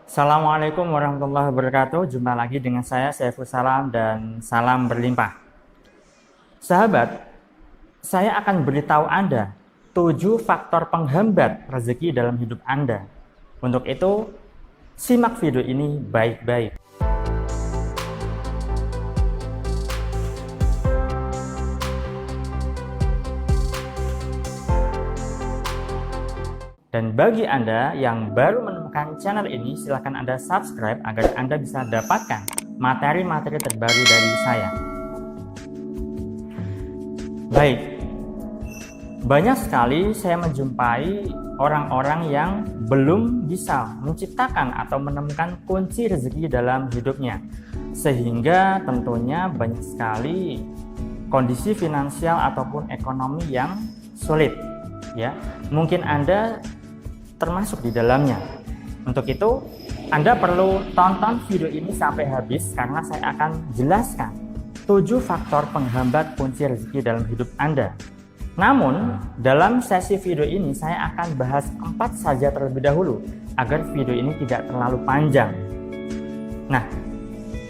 Assalamualaikum warahmatullahi wabarakatuh. Jumpa lagi dengan saya, Saiful Salam, dan salam berlimpah. Sahabat, saya akan beritahu Anda 7 faktor penghambat rezeki dalam hidup Anda. Untuk itu, simak video ini baik-baik. Dan bagi Anda yang baru menemukan channel ini, silakan Anda subscribe agar Anda bisa dapatkan materi-materi terbaru dari saya. Baik, banyak sekali saya menjumpai orang-orang yang belum bisa menciptakan atau menemukan kunci rezeki dalam hidupnya. Sehingga tentunya banyak sekali kondisi finansial ataupun ekonomi yang sulit. Ya, mungkin Anda termasuk di dalamnya. Untuk itu, Anda perlu tonton video ini sampai habis karena saya akan jelaskan 7 faktor penghambat kunci rezeki dalam hidup Anda. Namun, dalam sesi video ini saya akan bahas 4 saja terlebih dahulu agar video ini tidak terlalu panjang. Nah,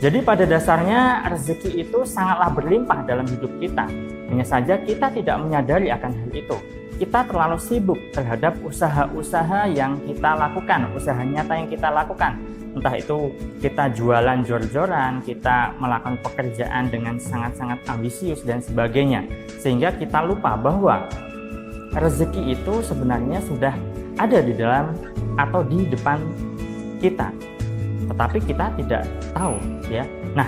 jadi pada dasarnya rezeki itu sangatlah berlimpah dalam hidup kita. Hanya saja kita tidak menyadari akan hal itu. Kita terlalu sibuk terhadap usaha-usaha yang kita lakukan, usaha nyata yang kita lakukan. Entah itu kita jualan jor-joran, kita melakukan pekerjaan dengan sangat-sangat ambisius dan sebagainya. Sehingga kita lupa bahwa rezeki itu sebenarnya sudah ada di dalam atau di depan kita. Tetapi kita tidak tahu, ya. Nah,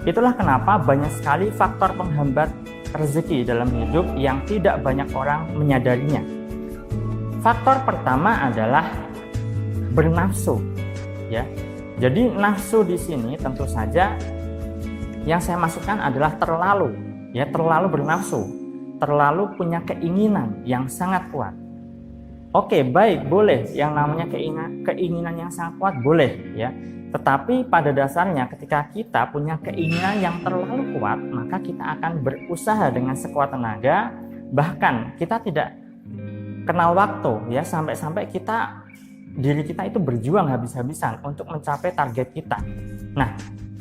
itulah kenapa banyak sekali faktor penghambat rezeki dalam hidup yang tidak banyak orang menyadarinya. Faktor pertama adalah bernafsu, ya. Jadi nafsu di sini tentu saja yang saya masukkan adalah terlalu bernafsu, terlalu punya keinginan yang sangat kuat. Oke, baik, boleh, yang namanya keinginan yang sangat kuat boleh, ya. Tetapi pada dasarnya ketika kita punya keinginan yang terlalu kuat, maka kita akan berusaha dengan sekuat tenaga, bahkan kita tidak kenal waktu, ya, sampai-sampai diri kita itu berjuang habis-habisan untuk mencapai target kita. Nah,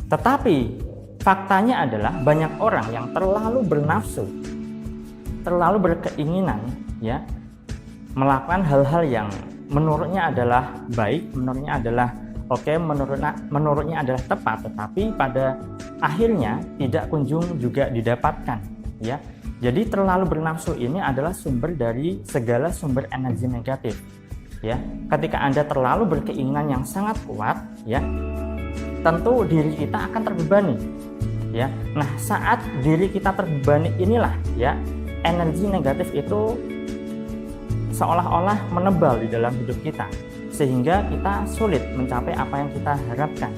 tetapi faktanya adalah banyak orang yang terlalu bernafsu, terlalu berkeinginan, ya, melakukan hal-hal yang menurutnya adalah baik, menurutnya adalah oke, menurutnya adalah tepat, tetapi pada akhirnya tidak kunjung juga didapatkan, ya. Jadi terlalu bernafsu ini adalah sumber dari segala sumber energi negatif, ya. Ketika Anda terlalu berkeinginan yang sangat kuat, ya, tentu diri kita akan terbebani, ya. Nah, saat diri kita terbebani inilah, ya, energi negatif itu seolah-olah menebal di dalam hidup kita, sehingga kita sulit mencapai apa yang kita harapkan.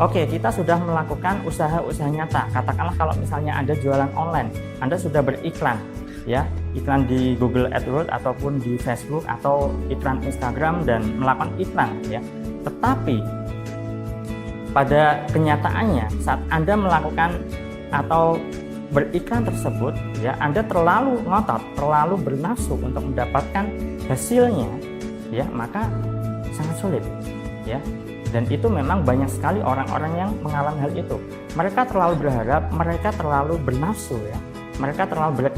Oke, kita sudah melakukan usaha-usaha nyata. Katakanlah kalau misalnya Anda jualan online, Anda sudah beriklan, ya, iklan di Google AdWords ataupun di Facebook atau iklan Instagram dan melakukan iklan, ya. Tetapi pada kenyataannya saat Anda melakukan atau beriklan tersebut, ya, Anda terlalu ngotot, terlalu bernafsu untuk mendapatkan hasilnya, ya, maka sangat sulit, ya. Dan itu memang banyak sekali orang-orang yang mengalami hal itu. Mereka terlalu berharap, mereka terlalu bernafsu, ya. Mereka terlalu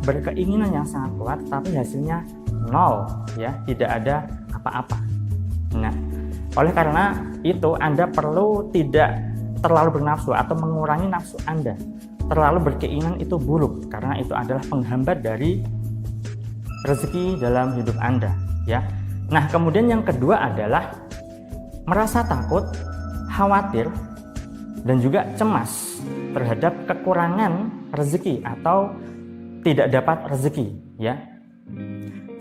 berkeinginan yang sangat kuat, tapi hasilnya nol, ya, tidak ada apa-apa. Nah, oleh karena itu Anda perlu tidak terlalu bernafsu atau mengurangi nafsu Anda. Terlalu berkeinginan itu buruk karena itu adalah penghambat dari rezeki dalam hidup Anda, ya. Nah, kemudian yang kedua adalah merasa takut, khawatir, dan juga cemas terhadap kekurangan rezeki atau tidak dapat rezeki, ya.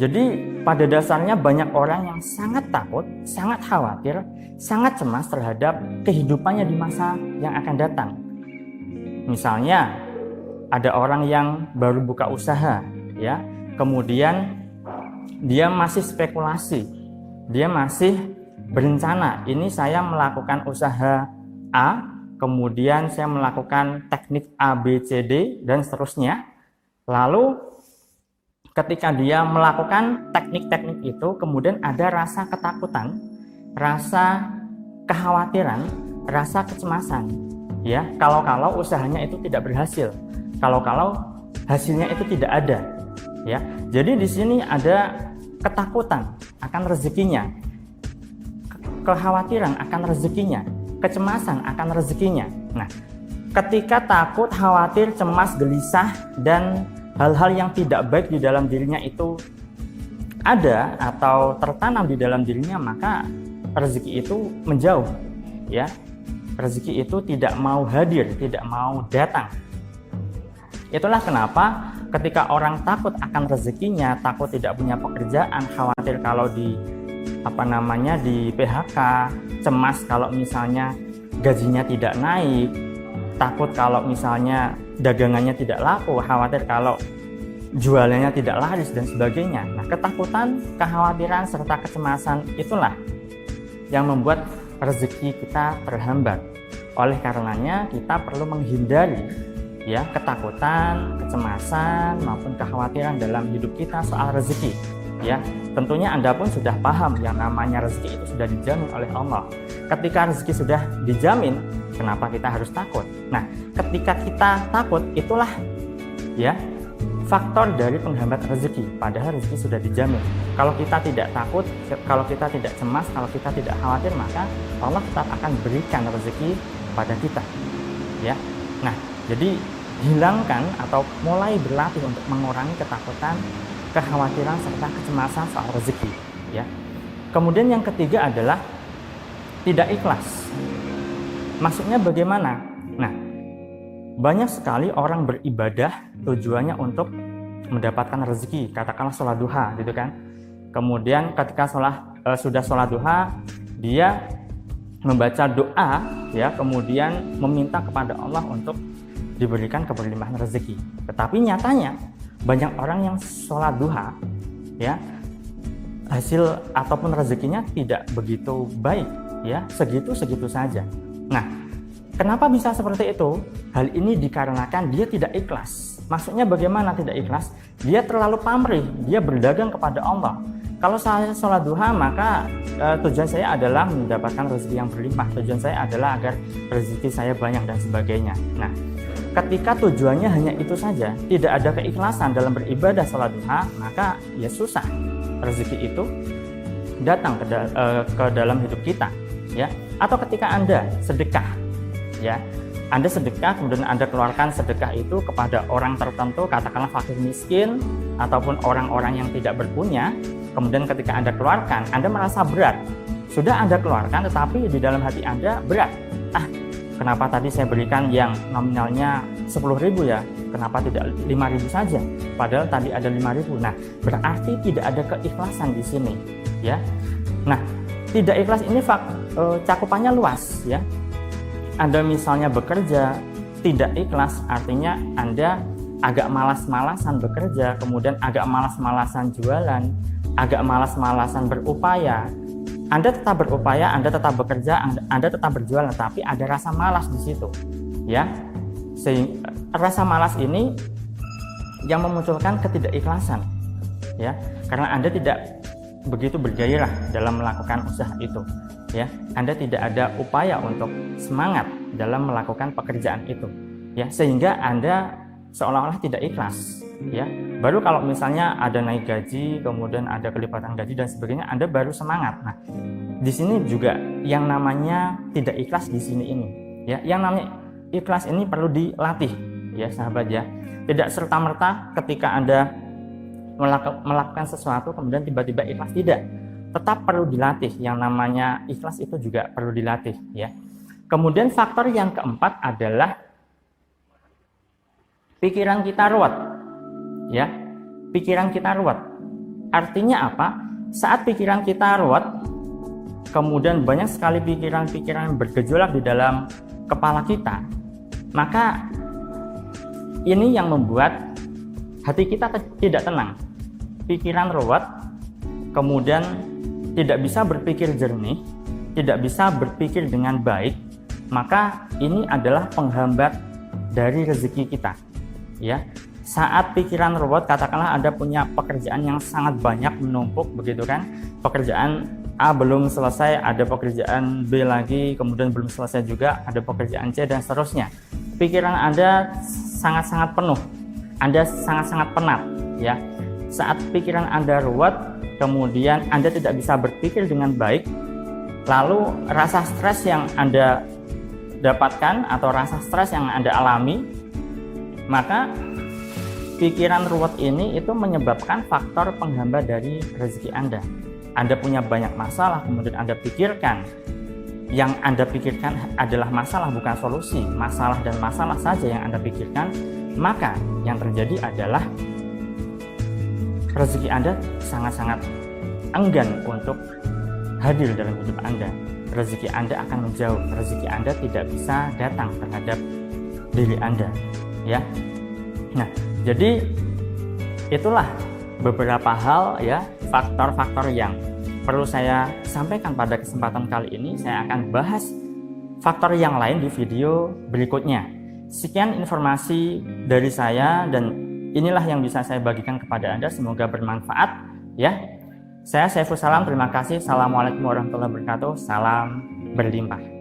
Jadi pada dasarnya banyak orang yang sangat takut, sangat khawatir, sangat cemas terhadap kehidupannya di masa yang akan datang. Misalnya ada orang yang baru buka usaha, ya, kemudian dia masih spekulasi, dia masih berencana, ini saya melakukan usaha A, kemudian saya melakukan teknik A, B, C, D, dan seterusnya. Lalu ketika dia melakukan teknik-teknik itu, kemudian ada rasa ketakutan, rasa kekhawatiran, rasa kecemasan, ya, kalau usahanya itu tidak berhasil, kalau hasilnya itu tidak ada, ya. Jadi di sini ada ketakutan akan rezekinya, kekhawatiran akan rezekinya, kecemasan akan rezekinya. Nah, ketika takut, khawatir, cemas, gelisah, dan hal-hal yang tidak baik di dalam dirinya itu ada atau tertanam di dalam dirinya, maka rezeki itu menjauh, ya. Rezeki itu tidak mau hadir, tidak mau datang. Itulah kenapa ketika orang takut akan rezekinya, takut tidak punya pekerjaan, khawatir kalau di di PHK, cemas kalau misalnya gajinya tidak naik, takut kalau misalnya dagangannya tidak laku, khawatir kalau jualannya tidak laris dan sebagainya. Nah, ketakutan, kekhawatiran serta kecemasan itulah yang membuat rezeki kita terhambat. Oleh karenanya kita perlu menghindari, ya, ketakutan, kecemasan maupun kekhawatiran dalam hidup kita soal rezeki, ya. Tentunya Anda pun sudah paham yang namanya rezeki itu sudah dijamin oleh Allah. Ketika rezeki sudah dijamin, kenapa kita harus takut? Nah, ketika kita takut, itulah, ya, faktor dari penghambat rezeki, padahal rezeki sudah dijamin. Kalau kita tidak takut, kalau kita tidak cemas, kalau kita tidak khawatir, maka Allah tetap akan berikan rezeki pada kita, ya. Nah, jadi hilangkan atau mulai berlatih untuk mengurangi ketakutan, kekhawatiran serta kecemasan soal rezeki, ya. Kemudian yang ketiga adalah tidak ikhlas. Maksudnya bagaimana? Nah, banyak sekali orang beribadah tujuannya untuk mendapatkan rezeki, katakanlah sholat duha, gitu kan. Kemudian ketika sudah sholat duha, dia membaca doa, ya, kemudian meminta kepada Allah untuk diberikan keberlimpahan rezeki. Tetapi nyatanya banyak orang yang sholat duha, ya, hasil ataupun rezekinya tidak begitu baik, ya, segitu-segitu saja. Nah, kenapa bisa seperti itu? Hal ini dikarenakan dia tidak ikhlas. Maksudnya bagaimana tidak ikhlas? Dia terlalu pamrih, dia berdagang kepada Allah. Kalau saya sholat duha, maka tujuan saya adalah mendapatkan rezeki yang berlimpah. Tujuan saya adalah agar rezeki saya banyak dan sebagainya. Nah, ketika tujuannya hanya itu saja, tidak ada keikhlasan dalam beribadah sholat duha, maka ya susah rezeki itu datang ke dalam hidup kita, ya. Atau ketika Anda sedekah, ya, Anda sedekah, kemudian Anda keluarkan sedekah itu kepada orang tertentu, katakanlah fakir miskin ataupun orang-orang yang tidak berpunya. Kemudian ketika Anda keluarkan, Anda merasa berat. Sudah Anda keluarkan, tetapi di dalam hati Anda berat. Kenapa tadi saya berikan yang nominalnya 10.000 ya? Kenapa tidak 5.000 saja? Padahal tadi ada 5.000. Nah, berarti tidak ada keikhlasan di sini, ya. Nah, tidak ikhlas ini cakupannya luas, ya. Anda misalnya bekerja tidak ikhlas, artinya Anda agak malas-malasan bekerja, kemudian agak malas-malasan jualan, agak malas-malasan berupaya. Anda tetap berupaya, Anda tetap bekerja, Anda tetap berjualan, tapi ada rasa malas di situ, ya. Sehingga rasa malas ini yang memunculkan ketidakikhlasan, ya. Karena Anda tidak begitu bergairah dalam melakukan usaha itu, ya. Anda tidak ada upaya untuk semangat dalam melakukan pekerjaan itu, ya, sehingga Anda seolah-olah tidak ikhlas, ya. Baru kalau misalnya ada naik gaji, kemudian ada kelipatan gaji dan sebagainya, Anda baru semangat. Nah, di sini juga yang namanya tidak ikhlas di sini ini, ya. Yang namanya ikhlas ini perlu dilatih, ya, sahabat, ya. Tidak serta-merta ketika Anda melakukan sesuatu kemudian tiba-tiba ikhlas, tidak. Tetap perlu dilatih. Yang namanya ikhlas itu juga perlu dilatih, ya. Kemudian faktor yang keempat adalah pikiran kita ruwet, ya. Pikiran kita ruwet. Artinya apa? Saat pikiran kita ruwet, kemudian banyak sekali pikiran-pikiran bergejolak di dalam kepala kita, maka ini yang membuat hati kita tidak tenang. Pikiran ruwet, kemudian tidak bisa berpikir jernih, tidak bisa berpikir dengan baik, maka ini adalah penghambat dari rezeki kita, ya. Saat pikiran ruwet, katakanlah Anda punya pekerjaan yang sangat banyak menumpuk, begitu kan, pekerjaan A belum selesai, ada pekerjaan B lagi, kemudian belum selesai juga, ada pekerjaan C, dan seterusnya. Pikiran Anda sangat-sangat penuh, Anda sangat-sangat penat, ya. Saat pikiran Anda ruwet, kemudian Anda tidak bisa berpikir dengan baik, lalu rasa stres yang Anda dapatkan atau rasa stres yang Anda alami, maka pikiran ruwet ini itu menyebabkan faktor penghambat dari rezeki Anda. Anda punya banyak masalah, kemudian Anda pikirkan, yang Anda pikirkan adalah masalah bukan solusi, masalah dan masalah saja yang Anda pikirkan, maka yang terjadi adalah rezeki Anda sangat-sangat enggan untuk hadir dalam hidup Anda. Rezeki Anda akan menjauh, rezeki Anda tidak bisa datang terhadap diri Anda, ya. Nah, jadi itulah beberapa hal, ya, faktor-faktor yang perlu saya sampaikan pada kesempatan kali ini. Saya akan bahas faktor yang lain di video berikutnya. Sekian informasi dari saya dan inilah yang bisa saya bagikan kepada Anda, semoga bermanfaat, ya. Saya Saiful Salam, terima kasih. Assalamualaikum warahmatullahi wabarakatuh. Salam berlimpah.